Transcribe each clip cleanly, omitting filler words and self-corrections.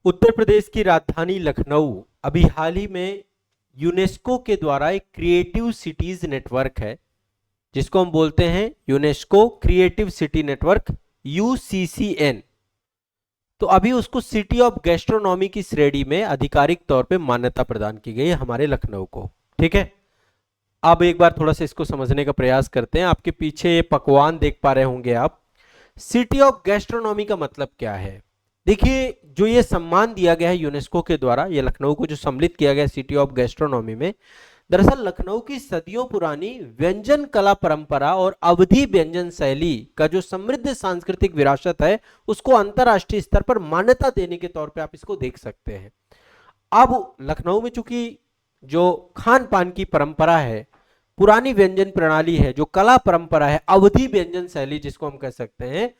उत्तर प्रदेश की राजधानी लखनऊ अभी हाल ही में यूनेस्को के द्वारा एक क्रिएटिव सिटीज नेटवर्क है, जिसको हम बोलते हैं यूनेस्को क्रिएटिव सिटी नेटवर्क, यूसीसीएन। तो अभी उसको सिटी ऑफ गैस्ट्रोनॉमी की श्रेणी में आधिकारिक तौर पे मान्यता प्रदान की गई है हमारे लखनऊ को। ठीक है, अब एक बार थोड़ा सा इसको समझने का प्रयास करते हैं। आपके पीछे ये पकवान देख पा रहे होंगे आप। सिटी ऑफ गैस्ट्रोनॉमी का मतलब क्या है? देखिए, जो ये सम्मान दिया गया है यूनेस्को के द्वारा, ये लखनऊ को जो सम्मिलित किया गया सिटी ऑफ गैस्ट्रोनॉमी में, दरअसल लखनऊ की सदियों पुरानी व्यंजन कला परंपरा और अवधी व्यंजन शैली का जो समृद्ध सांस्कृतिक विरासत है, उसको अंतर्राष्ट्रीय स्तर पर मान्यता देने के तौर पे आप इसको देख सकते हैं। अब लखनऊ में चूंकि जो खान पान की परंपरा है, पुरानी व्यंजन प्रणाली है, जो कला परंपरा है, अवधी व्यंजन शैली जिसको हम कह सकते हैं,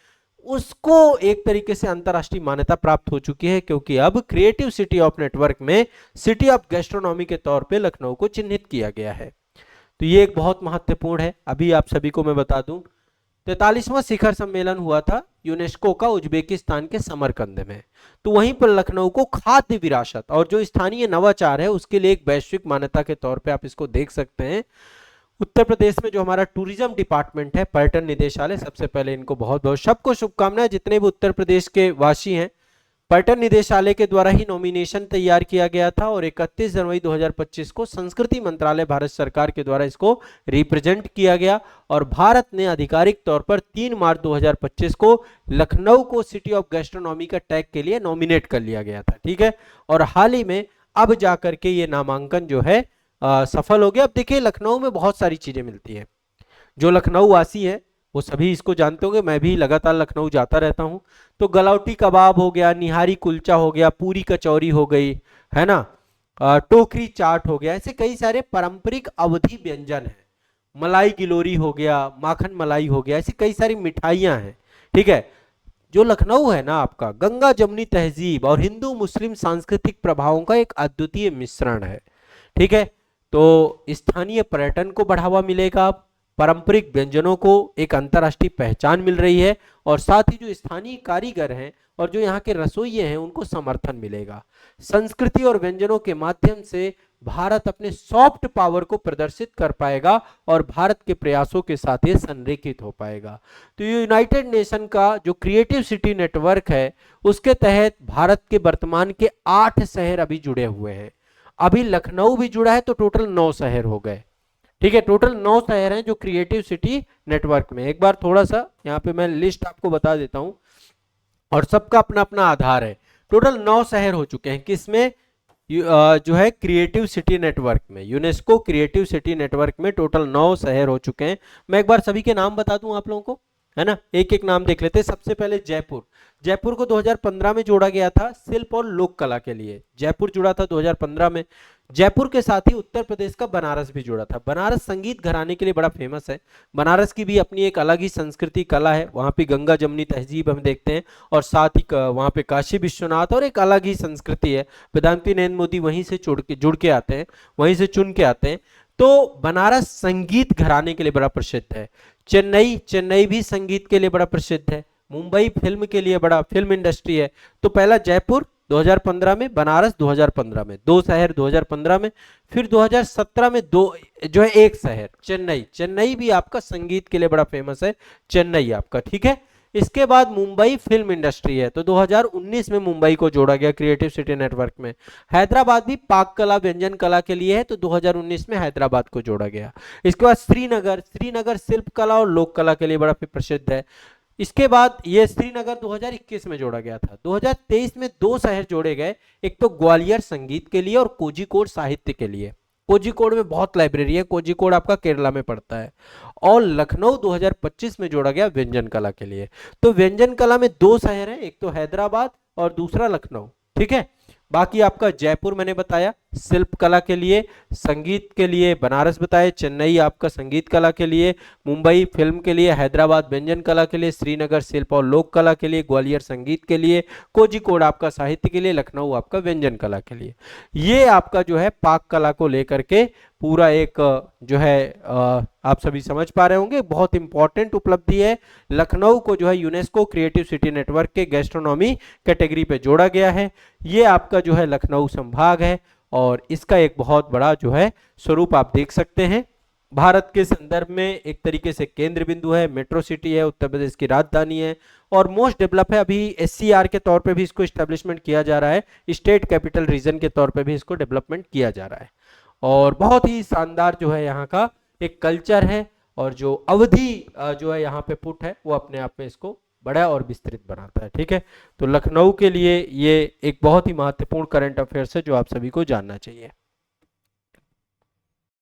उसको एक तरीके से अंतर्राष्ट्रीय मान्यता प्राप्त हो चुकी है, क्योंकि अब क्रिएटिव सिटी ऑफ नेटवर्क में सिटी ऑफ गैस्ट्रोनॉमी के तौर पे लखनऊ को चिन्हित किया गया है। तो ये एक बहुत महत्वपूर्ण है। अभी आप सभी को मैं बता दूं, 43वां शिखर सम्मेलन हुआ था यूनेस्को का उज्बेकिस्तान के समरकंद में। तो वहीं पर लखनऊ को खाद्य विरासत और जो स्थानीय नवाचार है उसके लिए एक वैश्विक मान्यता के तौर पे आप इसको देख सकते हैं। उत्तर प्रदेश में जो हमारा टूरिज्म डिपार्टमेंट है, पर्यटन निदेशालय, सबसे पहले इनको बहुत बहुत सबको शुभकामनाएं। जितने भी उत्तर प्रदेश के वासी हैं, पर्यटन निदेशालय के द्वारा ही नॉमिनेशन तैयार किया गया था और 31 जनवरी 2025 को संस्कृति मंत्रालय भारत सरकार के द्वारा इसको रिप्रेजेंट किया गया और भारत ने आधिकारिक तौर पर 3 मार्च 2025 को लखनऊ को सिटी ऑफ गैस्ट्रोनॉमी का टैग के लिए नॉमिनेट कर लिया गया था। ठीक है, और हाल ही में अब जाकर के ये नामांकन जो है सफल हो गया। अब देखिए, लखनऊ में बहुत सारी चीजें मिलती है। जो लखनऊ वासी है वो सभी इसको जानते होंगे, मैं भी लगातार लखनऊ जाता रहता हूं। तो गलौटी कबाब हो गया, निहारी कुलचा हो गया, पूरी कचौरी हो गई, है ना, टोकरी चाट हो गया, ऐसे कई सारे पारंपरिक अवधी व्यंजन है। मलाई गिलोरी हो गया, माखन मलाई हो गया, ऐसी कई सारी मिठाइयां हैं। ठीक है, जो लखनऊ है ना आपका, गंगा जमुनी तहजीब और हिंदू मुस्लिम सांस्कृतिक प्रभावों का एक अद्वितीय मिश्रण है। ठीक है, तो स्थानीय पर्यटन को बढ़ावा मिलेगा, पारंपरिक व्यंजनों को एक अंतर्राष्ट्रीय पहचान मिल रही है और साथ ही जो स्थानीय कारीगर हैं और जो यहाँ के रसोइये हैं उनको समर्थन मिलेगा। संस्कृति और व्यंजनों के माध्यम से भारत अपने सॉफ्ट पावर को प्रदर्शित कर पाएगा और भारत के प्रयासों के साथ ये संरेखित हो पाएगा। तो ये यूनाइटेड नेशन का जो क्रिएटिव सिटी नेटवर्क है उसके तहत भारत के वर्तमान के 8 शहर अभी जुड़े हुए हैं। अभी लखनऊ भी जुड़ा है तो टोटल 9 शहर हो गए। ठीक है, टोटल 9 शहर हैं जो क्रिएटिव सिटी नेटवर्क में। एक बार थोड़ा सा यहाँ पे मैं लिस्ट आपको बता देता हूँ और सबका अपना अपना आधार है। टोटल 9 शहर हो चुके हैं किसमें, जो है क्रिएटिव सिटी नेटवर्क में, यूनेस्को क्रिएटिव सिटी नेटवर्क में टोटल 9 शहर हो चुके हैं। मैं एक बार सभी के नाम बता दूं आप लोगों को, है ना, एक एक नाम देख लेते हैं। सबसे पहले जयपुर। जयपुर को 2015 में जोड़ा गया था शिल्प और लोक कला के लिए, जयपुर जुड़ा था 2015 में। जयपुर के साथ ही उत्तर प्रदेश का बनारस भी जुड़ा था। बनारस संगीत घराने के लिए बड़ा फेमस है। बनारस की भी अपनी एक अलग ही संस्कृति कला है, वहाँ पे गंगा जमुनी तहजीब हम देखते हैं और साथ ही वहाँ पे काशी विश्वनाथ और एक अलग ही संस्कृति है। वेदांती नरेंद्र मोदी वहीं से जुड़ के आते हैं, वहीं से चुन के आते हैं। तो बनारस संगीत घराने के लिए बड़ा प्रसिद्ध है। चेन्नई भी संगीत के लिए बड़ा प्रसिद्ध है। मुंबई फिल्म के लिए बड़ा, फिल्म इंडस्ट्री है। तो पहला जयपुर 2015 में, बनारस 2015 में, 2 शहर 2015 में। फिर 2017 में जो है एक शहर चेन्नई भी आपका संगीत के लिए बड़ा फेमस है, चेन्नई आपका। ठीक है, इसके बाद मुंबई फिल्म इंडस्ट्री है तो 2019 में मुंबई को जोड़ा गया क्रिएटिव सिटी नेटवर्क में। हैदराबाद भी पाक कला व्यंजन कला के लिए है तो 2019 में हैदराबाद को जोड़ा गया। इसके बाद श्रीनगर शिल्प कला और लोक कला के लिए बड़ा प्रसिद्ध है। इसके बाद ये श्रीनगर 2021 में जोड़ा गया था। 2023 में 2 शहर जोड़े गए, एक तो ग्वालियर संगीत के लिए और कोझिकोड साहित्य के लिए। कोझिकोड में बहुत लाइब्रेरी है, कोझिकोड आपका केरला में पड़ता है। और लखनऊ 2025 में जोड़ा गया व्यंजन कला के लिए। तो व्यंजन कला में 2 शहर हैं, एक तो हैदराबाद और दूसरा लखनऊ। ठीक है, बाकी आपका जयपुर मैंने बताया, शिल्प कला के लिए, संगीत के लिए बनारस बताए, चेन्नई आपका संगीत कला के लिए, मुंबई फिल्म के लिए, हैदराबाद व्यंजन कला के लिए, श्रीनगर शिल्प और लोक कला के लिए, ग्वालियर संगीत के लिए, कोझिकोड आपका साहित्य के लिए, लखनऊ आपका व्यंजन कला के लिए। ये आपका जो है पाक कला को लेकर के पूरा एक जो है आप सभी समझ पा रहे होंगे, बहुत इंपॉर्टेंट उपलब्धि है। लखनऊ को जो है यूनेस्को क्रिएटिव सिटी नेटवर्क के गैस्ट्रोनॉमी कैटेगरी पे जोड़ा गया है। ये आपका जो है लखनऊ संभाग है और इसका एक बहुत बड़ा जो है स्वरूप आप देख सकते हैं। भारत के संदर्भ में एक तरीके से केंद्र बिंदु है, मेट्रो सिटी है, उत्तर प्रदेश की राजधानी है और मोस्ट डेवलप है। अभी एससीआर के तौर पे भी इसको एस्टेब्लिशमेंट किया जा रहा है, स्टेट कैपिटल रीजन के तौर पे भी इसको डेवलपमेंट किया जा रहा है और बहुत ही शानदार जो है यहाँ का एक कल्चर है और जो अवधि जो है यहाँ पे पुट है वो अपने आप में इसको बड़ा और विस्तृत बनाता है। ठीक है, तो लखनऊ के लिए ये एक बहुत ही महत्वपूर्ण करंट अफेयर्स है जो आप सभी को जानना चाहिए।